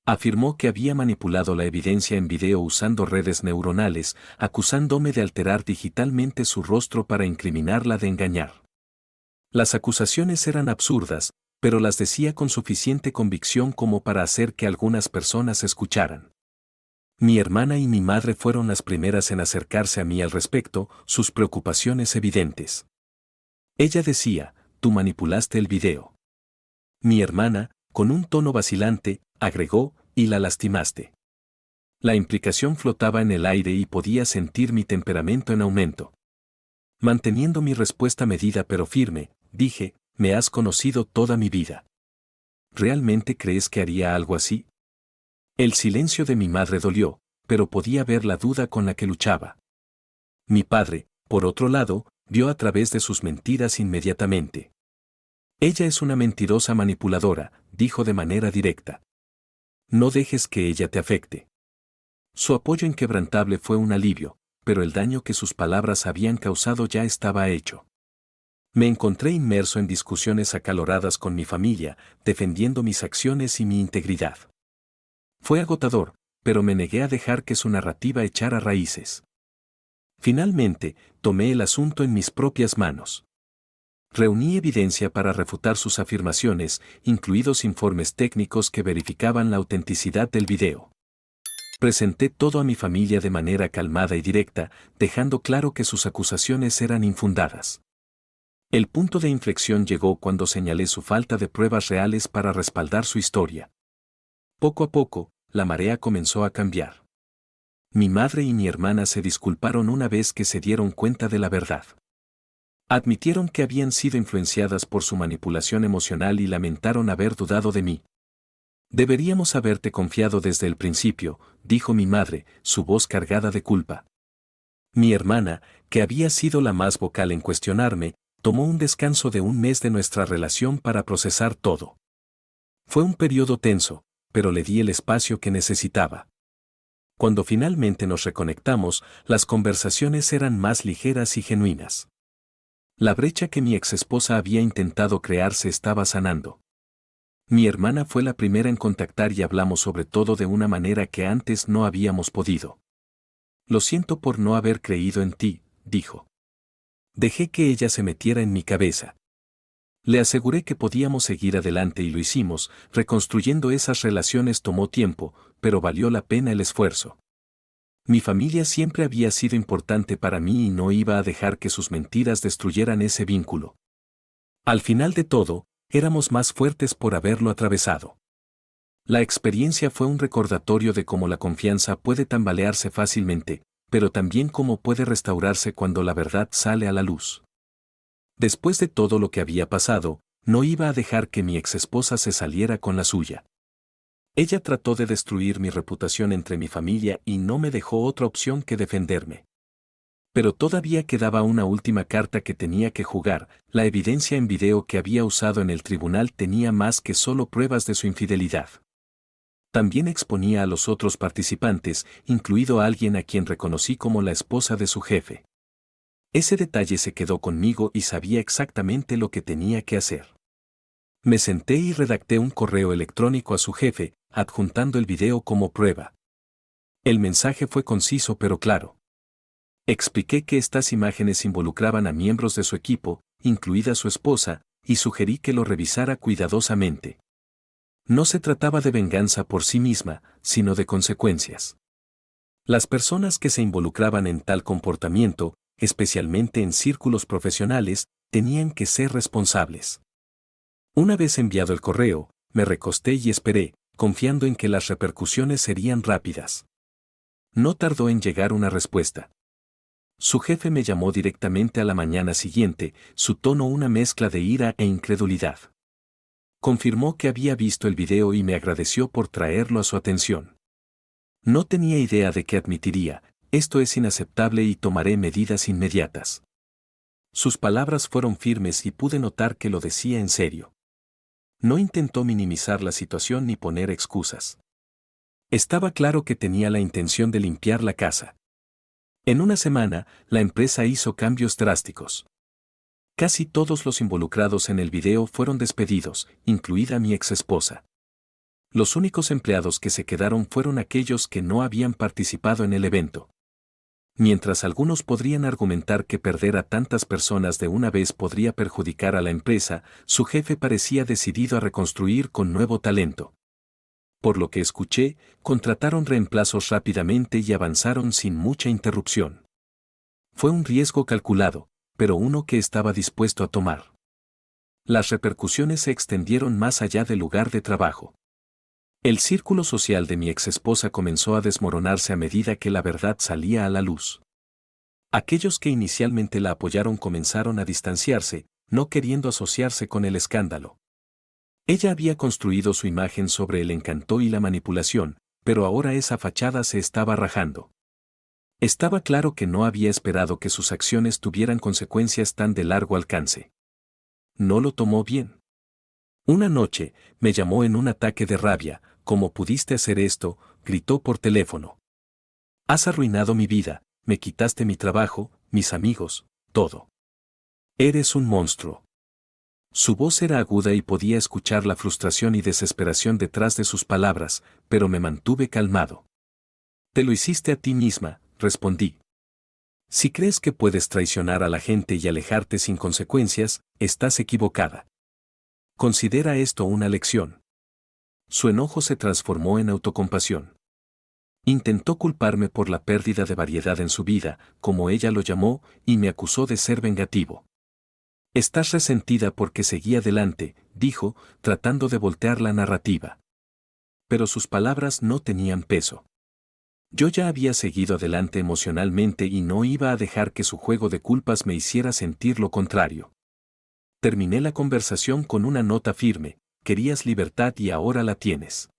Afirmó que había manipulado la evidencia en video usando redes neuronales, acusándome de alterar digitalmente su rostro para incriminarla de engañar. Las acusaciones eran absurdas, pero las decía con suficiente convicción como para hacer que algunas personas escucharan. Mi hermana y mi madre fueron las primeras en acercarse a mí al respecto, sus preocupaciones evidentes. Ella decía, tú manipulaste el video. Mi hermana, con un tono vacilante, agregó, y la lastimaste. La implicación flotaba en el aire y podía sentir mi temperamento en aumento. Manteniendo mi respuesta medida pero firme, dije, me has conocido toda mi vida. ¿Realmente crees que haría algo así? El silencio de mi madre dolió, pero podía ver la duda con la que luchaba. Mi padre, por otro lado, vio a través de sus mentiras inmediatamente. Ella es una mentirosa manipuladora, dijo de manera directa. No dejes que ella te afecte. Su apoyo inquebrantable fue un alivio, pero el daño que sus palabras habían causado ya estaba hecho. Me encontré inmerso en discusiones acaloradas con mi familia, defendiendo mis acciones y mi integridad. Fue agotador, pero me negué a dejar que su narrativa echara raíces. Finalmente, tomé el asunto en mis propias manos. Reuní evidencia para refutar sus afirmaciones, incluidos informes técnicos que verificaban la autenticidad del video. Presenté todo a mi familia de manera calmada y directa, dejando claro que sus acusaciones eran infundadas. El punto de inflexión llegó cuando señalé su falta de pruebas reales para respaldar su historia. Poco a poco, la marea comenzó a cambiar. Mi madre y mi hermana se disculparon una vez que se dieron cuenta de la verdad. Admitieron que habían sido influenciadas por su manipulación emocional y lamentaron haber dudado de mí. Deberíamos haberte confiado desde el principio, dijo mi madre, su voz cargada de culpa. Mi hermana, que había sido la más vocal en cuestionarme, tomó un descanso de un mes de nuestra relación para procesar todo. Fue un periodo tenso, pero le di el espacio que necesitaba. Cuando finalmente nos reconectamos, las conversaciones eran más ligeras y genuinas. La brecha que mi exesposa había intentado crear se estaba sanando. Mi hermana fue la primera en contactar y hablamos sobre todo de una manera que antes no habíamos podido. Lo siento por no haber creído en ti, dijo. Dejé que ella se metiera en mi cabeza. Le aseguré que podíamos seguir adelante y lo hicimos, reconstruyendo esas relaciones tomó tiempo, pero valió la pena el esfuerzo. Mi familia siempre había sido importante para mí y no iba a dejar que sus mentiras destruyeran ese vínculo. Al final de todo, éramos más fuertes por haberlo atravesado. La experiencia fue un recordatorio de cómo la confianza puede tambalearse fácilmente, pero también cómo puede restaurarse cuando la verdad sale a la luz. Después de todo lo que había pasado, no iba a dejar que mi exesposa se saliera con la suya. Ella trató de destruir mi reputación entre mi familia y no me dejó otra opción que defenderme. Pero todavía quedaba una última carta que tenía que jugar, la evidencia en video que había usado en el tribunal tenía más que solo pruebas de su infidelidad. También exponía a los otros participantes, incluido a alguien a quien reconocí como la esposa de su jefe. Ese detalle se quedó conmigo y sabía exactamente lo que tenía que hacer. Me senté y redacté un correo electrónico a su jefe, adjuntando el video como prueba. El mensaje fue conciso pero claro. Expliqué que estas imágenes involucraban a miembros de su equipo, incluida su esposa, y sugerí que lo revisara cuidadosamente. No se trataba de venganza por sí misma, sino de consecuencias. Las personas que se involucraban en tal comportamiento, especialmente en círculos profesionales, tenían que ser responsables. Una vez enviado el correo, me recosté y esperé, confiando en que las repercusiones serían rápidas. No tardó en llegar una respuesta. Su jefe me llamó directamente a la mañana siguiente, su tono una mezcla de ira e incredulidad. Confirmó que había visto el video y me agradeció por traerlo a su atención. No tenía idea de que admitiría, esto es inaceptable y tomaré medidas inmediatas. Sus palabras fueron firmes y pude notar que lo decía en serio. No intentó minimizar la situación ni poner excusas. Estaba claro que tenía la intención de limpiar la casa. En una semana, la empresa hizo cambios drásticos. Casi todos los involucrados en el video fueron despedidos, incluida mi exesposa. Los únicos empleados que se quedaron fueron aquellos que no habían participado en el evento. Mientras algunos podrían argumentar que perder a tantas personas de una vez podría perjudicar a la empresa, su jefe parecía decidido a reconstruir con nuevo talento. Por lo que escuché, contrataron reemplazos rápidamente y avanzaron sin mucha interrupción. Fue un riesgo calculado, pero uno que estaba dispuesto a tomar. Las repercusiones se extendieron más allá del lugar de trabajo. El círculo social de mi exesposa comenzó a desmoronarse a medida que la verdad salía a la luz. Aquellos que inicialmente la apoyaron comenzaron a distanciarse, no queriendo asociarse con el escándalo. Ella había construido su imagen sobre el encanto y la manipulación, pero ahora esa fachada se estaba rajando. Estaba claro que no había esperado que sus acciones tuvieran consecuencias tan de largo alcance. No lo tomó bien. Una noche, me llamó en un ataque de rabia. «¿Cómo pudiste hacer esto?», gritó por teléfono. «Has arruinado mi vida, me quitaste mi trabajo, mis amigos, todo. Eres un monstruo». Su voz era aguda y podía escuchar la frustración y desesperación detrás de sus palabras, pero me mantuve calmado. «Te lo hiciste a ti misma», respondí. «Si crees que puedes traicionar a la gente y alejarte sin consecuencias, estás equivocada. Considera esto una lección». Su enojo se transformó en autocompasión. Intentó culparme por la pérdida de variedad en su vida, como ella lo llamó, y me acusó de ser vengativo. «Estás resentida porque seguí adelante», dijo, tratando de voltear la narrativa. Pero sus palabras no tenían peso. Yo ya había seguido adelante emocionalmente y no iba a dejar que su juego de culpas me hiciera sentir lo contrario. Terminé la conversación con una nota firme: «Querías libertad y ahora la tienes.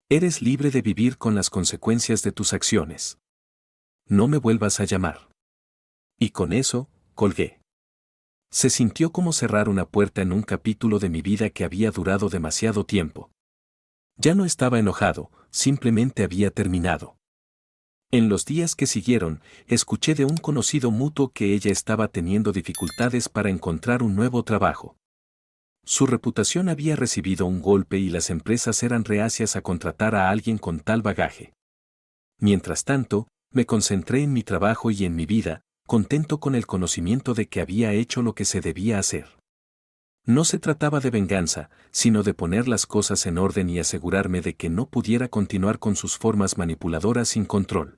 Eres libre de vivir con las consecuencias de tus acciones. No me vuelvas a llamar». Y con eso, colgué. Se sintió como cerrar una puerta en un capítulo de mi vida que había durado demasiado tiempo. Ya no estaba enojado, simplemente había terminado. En los días que siguieron, escuché de un conocido mutuo que ella estaba teniendo dificultades para encontrar un nuevo trabajo. Su reputación había recibido un golpe y las empresas eran reacias a contratar a alguien con tal bagaje. Mientras tanto, me concentré en mi trabajo y en mi vida, contento con el conocimiento de que había hecho lo que se debía hacer. No se trataba de venganza, sino de poner las cosas en orden y asegurarme de que no pudiera continuar con sus formas manipuladoras sin control.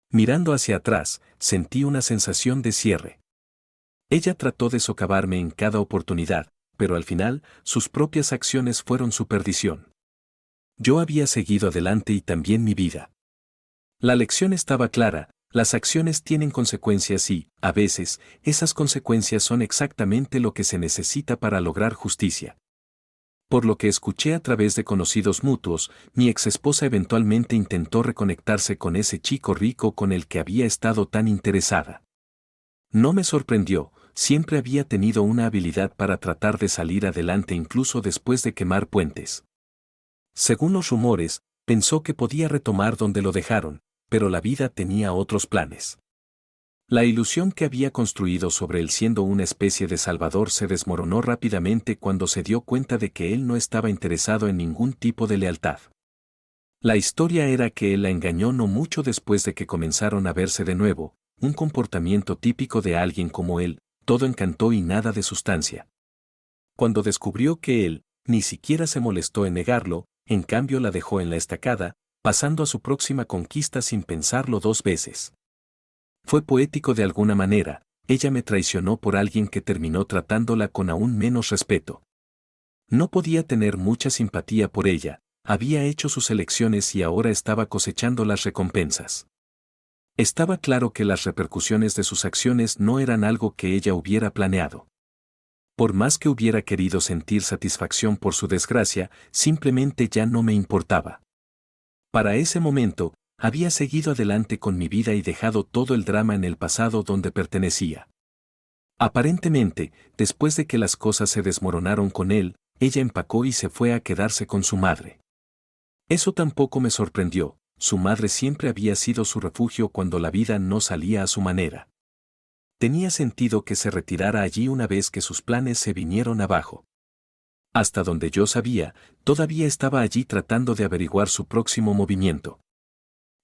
Mirando hacia atrás, sentí una sensación de cierre. Ella trató de socavarme en cada oportunidad, pero al final, sus propias acciones fueron su perdición. Yo había seguido adelante y también mi vida. La lección estaba clara: las acciones tienen consecuencias y, a veces, esas consecuencias son exactamente lo que se necesita para lograr justicia. Por lo que escuché a través de conocidos mutuos, mi exesposa eventualmente intentó reconectarse con ese chico rico con el que había estado tan interesada. No me sorprendió, siempre había tenido una habilidad para tratar de salir adelante incluso después de quemar puentes. Según los rumores, pensó que podía retomar donde lo dejaron, pero la vida tenía otros planes. La ilusión que había construido sobre él siendo una especie de salvador se desmoronó rápidamente cuando se dio cuenta de que él no estaba interesado en ningún tipo de lealtad. La historia era que él la engañó no mucho después de que comenzaron a verse de nuevo, un comportamiento típico de alguien como él, todo encanto y nada de sustancia. Cuando descubrió que él, ni siquiera se molestó en negarlo, en cambio la dejó en la estacada, pasando a su próxima conquista sin pensarlo dos veces. Fue poético de alguna manera: ella me traicionó por alguien que terminó tratándola con aún menos respeto. No podía tener mucha simpatía por ella, había hecho sus elecciones y ahora estaba cosechando las recompensas. Estaba claro que las repercusiones de sus acciones no eran algo que ella hubiera planeado. Por más que hubiera querido sentir satisfacción por su desgracia, simplemente ya no me importaba. Para ese momento, había seguido adelante con mi vida y dejado todo el drama en el pasado donde pertenecía. Aparentemente, después de que las cosas se desmoronaron con él, ella empacó y se fue a quedarse con su madre. Eso tampoco me sorprendió: su madre siempre había sido su refugio cuando la vida no salía a su manera. Tenía sentido que se retirara allí una vez que sus planes se vinieron abajo. Hasta donde yo sabía, todavía estaba allí tratando de averiguar su próximo movimiento.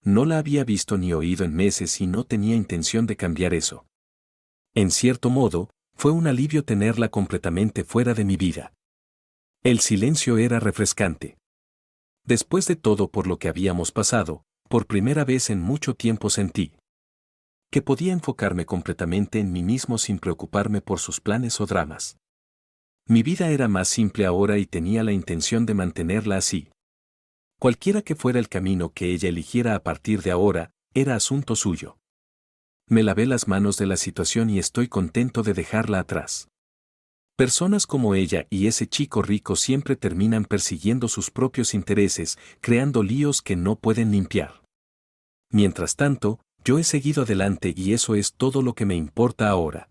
No la había visto ni oído en meses y no tenía intención de cambiar eso. En cierto modo, fue un alivio tenerla completamente fuera de mi vida. El silencio era refrescante. Después de todo por lo que habíamos pasado, por primera vez en mucho tiempo sentí que podía enfocarme completamente en mí mismo sin preocuparme por sus planes o dramas. Mi vida era más simple ahora y tenía la intención de mantenerla así. Cualquiera que fuera el camino que ella eligiera a partir de ahora, era asunto suyo. Me lavé las manos de la situación y estoy contento de dejarla atrás. Personas como ella y ese chico rico siempre terminan persiguiendo sus propios intereses, creando líos que no pueden limpiar. Mientras tanto, yo he seguido adelante y eso es todo lo que me importa ahora.